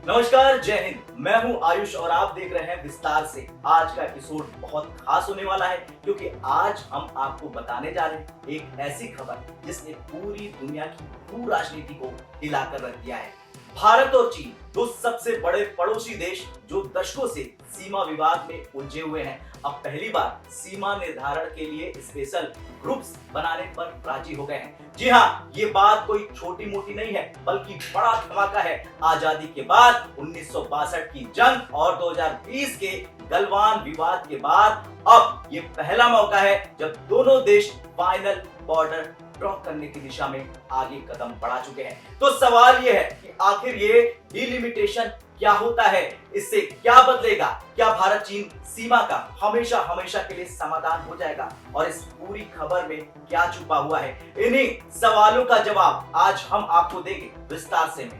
नमस्कार, जय हिंद। मैं हूं आयुष और आप देख रहे हैं विस्तार से। आज का एपिसोड बहुत खास होने वाला है क्योंकि आज हम आपको बताने जा रहे हैं एक ऐसी खबर जिसने पूरी दुनिया की भू राजनीति को हिलाकर रख दिया है। भारत और चीन दो सबसे बड़े पड़ोसी देश जो दशकों से सीमा विवाद में उलझे हुए हैं, अब पहली बार सीमा निर्धारण के लिए स्पेशल ग्रुप्स बनाने पर राजी हो गए हैं। जी हाँ, ये बात कोई छोटी मोटी नहीं है बल्कि बड़ा धमाका है। आजादी के बाद 1962 की जंग और 2020 के गलवान विवाद के बाद अब ये पहला मौका है जब दोनों देश फाइनल बॉर्डर ड्रॉ करने की दिशा में आगे कदम बढ़ा चुके हैं। तो सवाल ये है कि आखिर ये डिलिमिटेशन क्या होता है, इससे क्या बदलेगा? क्या भारत चीन सीमा का हमेशा हमेशा के लिए समाधान हो जाएगा? और इस पूरी खबर में क्या छुपा हुआ है, इन्हीं सवालों का जवाब आज हम आपको देंगे विस्तार से में।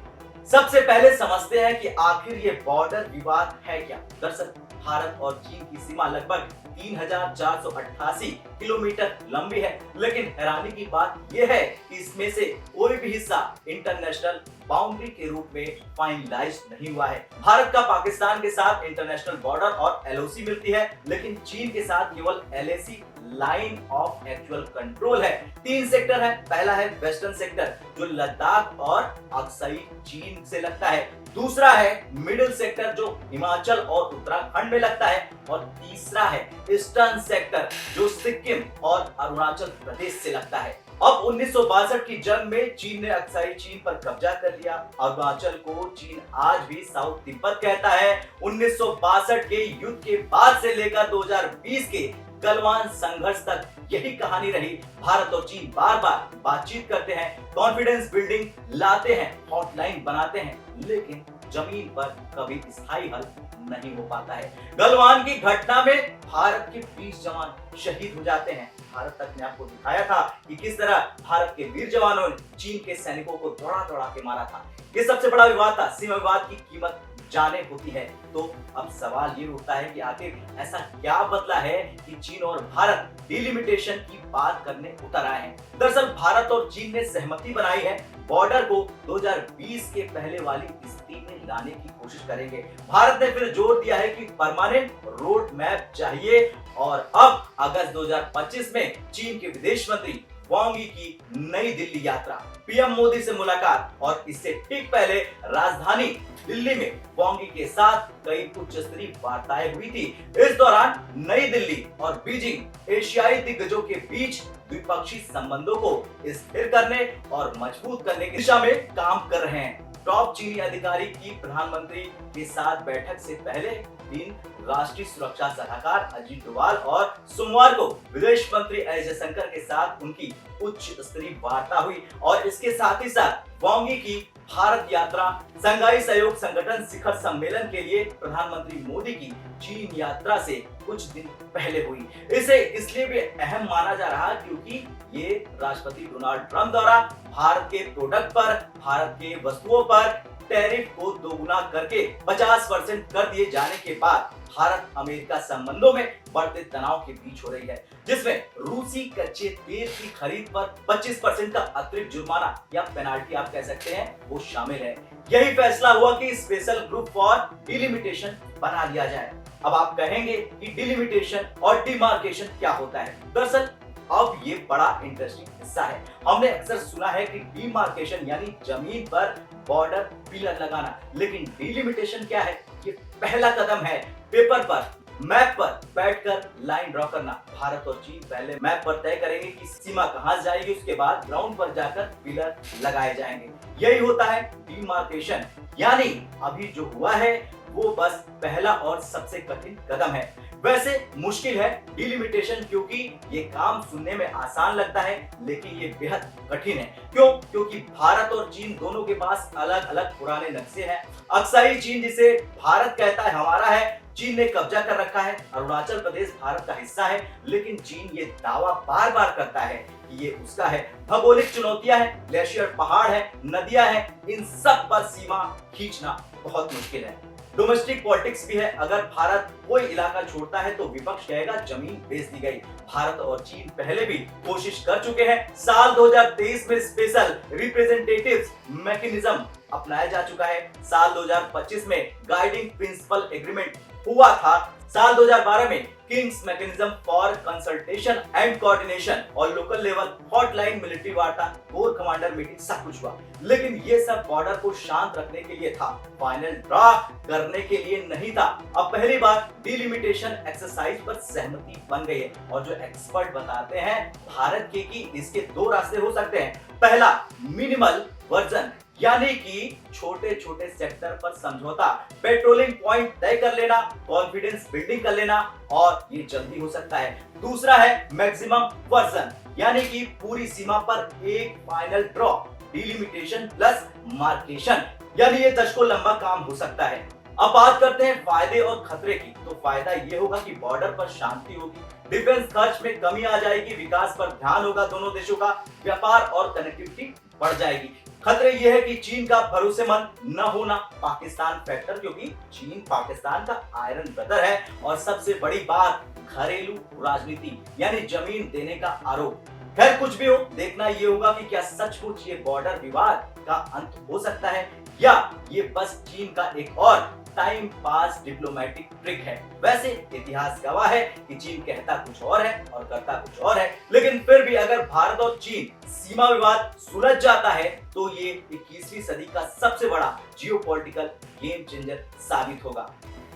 सबसे पहले समझते हैं कि आखिर ये बॉर्डर विवाद है क्या। दरअसल भारत और चीन की सीमा लगभग 3488 किलोमीटर लंबी है, लेकिन हैरानी की बात यह है कि इसमें से कोई भी हिस्सा इंटरनेशनल बाउंड्री के रूप में फाइनलाइज नहीं हुआ है। भारत का पाकिस्तान के साथ इंटरनेशनल बॉर्डर और एलओसी मिलती है, लेकिन चीन के साथ केवल LAC line of actual control है। 3 सेक्टर है। पहला है वेस्टर्न सेक्टर जो लद्दाख और अक्साई चीन से लगता है। दूसरा है मिडिल सेक्टर जो हिमाचल और उत्तराखंड में लगता है, और तीसरा है ईस्टर्न सेक्टर जो सिक्किम और अरुणाचल प्रदेश से लगता है। अब 1962 की जंग में चीन ने अक्साई चीन पर कब्जा कर लिया। अरुणाचल को चीन आज भी साउथ तिब्बत कहता है। 1962 के युद्ध के बाद से लेकर 2020 के गलवान संघर्ष तक यही कहानी रही। भारत और चीन बार बार बातचीत करते हैं, कॉन्फिडेंस बिल्डिंग लाते हैं, हॉटलाइन बनाते हैं, लेकिन जमीन पर कभी स्थायी हल नहीं हो पाता है। गलवान की घटना में भारत के 20 जवान शहीद हो जाते हैं। भारत तक ने आपको दिखाया था कि किस तरह भारत के वीर जवानों ने चीन के सैनिकों को दौड़ा दौड़ा के मारा था। ये सबसे बड़ा विवाद था। सीमा विवाद की कीमत जाने होती है। तो अब सवाल ये उठता है कि आखिर ऐसा क्या बदला है कि चीन और भारत डिलिमिटेशन की बात करने उतर आए हैं। दरअसल भारत और चीन ने सहमति बनाई है, बॉर्डर को 2020 के पहले वाली स्थिति में लाने की कोशिश करेंगे। भारत ने फिर जोर दिया है कि परमानेंट रोड मैप चाहिए, और अब अगस्त 2025 में चीन के विदेश मंत्री वांग यी की नई दिल्ली यात्रा, पीएम मोदी से मुलाकात, और इससे ठीक पहले राजधानी दिल्ली में वांग यी के साथ कई उच्च स्तरीय वार्ताएं हुई थी। इस दौरान नई दिल्ली और बीजिंग एशियाई दिग्गजों के बीच द्विपक्षीय संबंधों को स्थिर करने और मजबूत करने की दिशा में काम कर रहे हैं। टॉप चीनी अधिकारी की प्रधानमंत्री के साथ बैठक से पहले दिन राष्ट्रीय सुरक्षा सलाहकार अजीत डोभाल और सोमवार को विदेश मंत्री एस जयशंकर के साथ उनकी उच्च स्तरीय वार्ता हुई, और इसके साथ ही साथ वांग यी की भारत यात्रा शंघाई सहयोग संगठन शिखर सम्मेलन के लिए प्रधानमंत्री मोदी की चीन यात्रा से कुछ दिन पहले हुई। इसे इसलिए भी अहम माना जा रहा क्योंकि ये राष्ट्रपति डोनाल्ड ट्रंप द्वारा भारत के प्रोडक्ट पर, भारत के वस्तुओं पर टैरिफ को दोगुना करके 50% कर दिए जाने के बाद भारत अमेरिका संबंधों में बढ़ते तनाव के बीच हो रही है, जिसमें रूसी कच्चे तेल की खरीद पर 25% का अतिरिक्त जुर्माना या पेनाल्टी आप कह सकते हैं वो शामिल है। यही फैसला हुआ कि स्पेशल ग्रुप फॉर डिलिमिटेशन बना लिया जाए। अब आप कहेंगे कि डिलिमिटेशन और डिमार्केशन क्या होता है। दरअसल अब ये बड़ा इंटरेस्टिंग हिस्सा है। हमने अक्सर सुना है कि डिमार्केशन यानी जमीन पर बॉर्डर पिलर लगाना, लेकिन डिलिमिटेशन क्या है? ये पहला कदम है पेपर पर, मैप पर बैठकर लाइन ड्रॉ करना। भारत और चीन पहले मैप पर तय करेंगे कि सीमा कहां जाएगी, उसके बाद ग्राउंड पर जाकर पिलर लगाए जाएंगे। यही होता है डिमार्केशन। यानी अभी जो हुआ है वो बस पहला और सबसे कठिन कदम है। वैसे मुश्किल है डिलिमिटेशन, क्योंकि ये काम सुनने में आसान लगता है लेकिन ये बेहद कठिन है। क्यों? क्योंकि भारत और चीन दोनों के पास अलग अलग पुराने नक्शे हैं। अक्साई चीन जिसे भारत कहता है हमारा है, चीन ने कब्जा कर रखा है। अरुणाचल प्रदेश भारत का हिस्सा है, लेकिन चीन ये दावा बार बार करता है कि ये उसका है। भौगोलिक चुनौतियां हैं, ग्लेशियर पहाड़ है, नदियां हैं, इन सब पर सीमा खींचना बहुत मुश्किल है। डोमेस्टिक पॉलिटिक्स भी है। अगर भारत कोई इलाका छोड़ता है तो विपक्ष कहेगा जमीन बेच दी गई। भारत और चीन पहले भी कोशिश कर चुके हैं। साल 2023 में स्पेशल रिप्रेजेंटेटिव्स मैकेनिज्म अपनाया जा चुका है। साल 2025 में गाइडिंग प्रिंसिपल एग्रीमेंट हुआ था। साल 2012 में Kings mechanism for consultation and coordination और लोकल लेवल हॉटलाइन मिलिट्री वार्ता कोर कमांडर मीटिंग सब कुछ हुआ, लेकिन ये सब बॉर्डर को शांत रखने के लिए था, फाइनल ड्रॉ करने के लिए नहीं था। अब पहली बार डिलिमिटेशन एक्सरसाइज पर सहमति बन गई है और जो एक्सपर्ट बताते हैं भारत के कि इसके दो रास्ते हो सकते हैं। पहला मिनिमल वर्जन, यानी कि छोटे छोटे सेक्टर पर समझौता, पेट्रोलिंग पॉइंट तय कर लेना, कॉन्फिडेंस बिल्डिंग कर लेना और ये जल्दी हो सकता है। दूसरा है मैक्सिमम वर्जन, यानी कि पूरी सीमा पर एक फाइनल ड्रॉ, डिलिमिटेशन प्लस मार्केशन, यानी ये दशकों लंबा काम हो सकता है। अब बात करते हैं फायदे और खतरे की। तो फायदा ये होगा कि बॉर्डर पर शांति होगी, डिफेंस खर्च में कमी आ जाएगी, विकास पर ध्यान होगा दोनों देशों का, व्यापार और कनेक्टिविटी बढ़ जाएगी। खतरे ये है कि चीन का भरोसेमंद न होना, पाकिस्तान फैक्टर, क्योंकि चीन पाकिस्तान का आयरन ब्रदर है। और सबसे बड़ी बात घरेलू राजनीति, यानी जमीन देने का आरोप। खैर कुछ भी हो, देखना ये होगा कि क्या सचमुच ये बॉर्डर विवाद का अंत हो सकता है या ये बस चीन का एक और टाइम पास डिप्लोमेटिक ट्रिक है। वैसे इतिहास गवाह है कि चीन कहता कुछ और है और करता कुछ और है, लेकिन फिर भी अगर भारत और चीन सीमा विवाद सुलझ जाता है तो ये 21वीं सदी का सबसे बड़ा जियोपॉलिटिकल गेम चेंजर साबित होगा।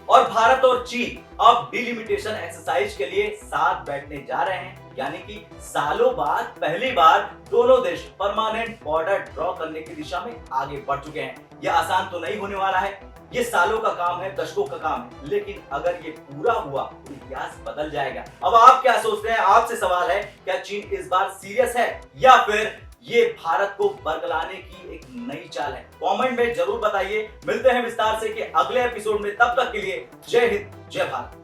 और भारत और चीन अब डिलिमिटेशन एक्सरसाइज के लिए साथ बैठने जा रहे हैं, यानी कि सालों बाद पहली बार दोनों देश परमानेंट बॉर्डर ड्रॉ करने की दिशा में आगे बढ़ चुके हैं। यह आसान तो नहीं होने वाला है, ये सालों का काम है, दशकों का काम है, लेकिन अगर ये पूरा हुआ तो इतिहास बदल जाएगा। अब आप क्या सोचते हैं? आपसे सवाल है, क्या चीन इस बार सीरियस है या फिर ये भारत को बरगलाने की एक नई चाल है? कमेंट में जरूर बताइए। मिलते हैं विस्तार से कि अगले एपिसोड में, तब तक के लिए जय हिंद, जय भारत।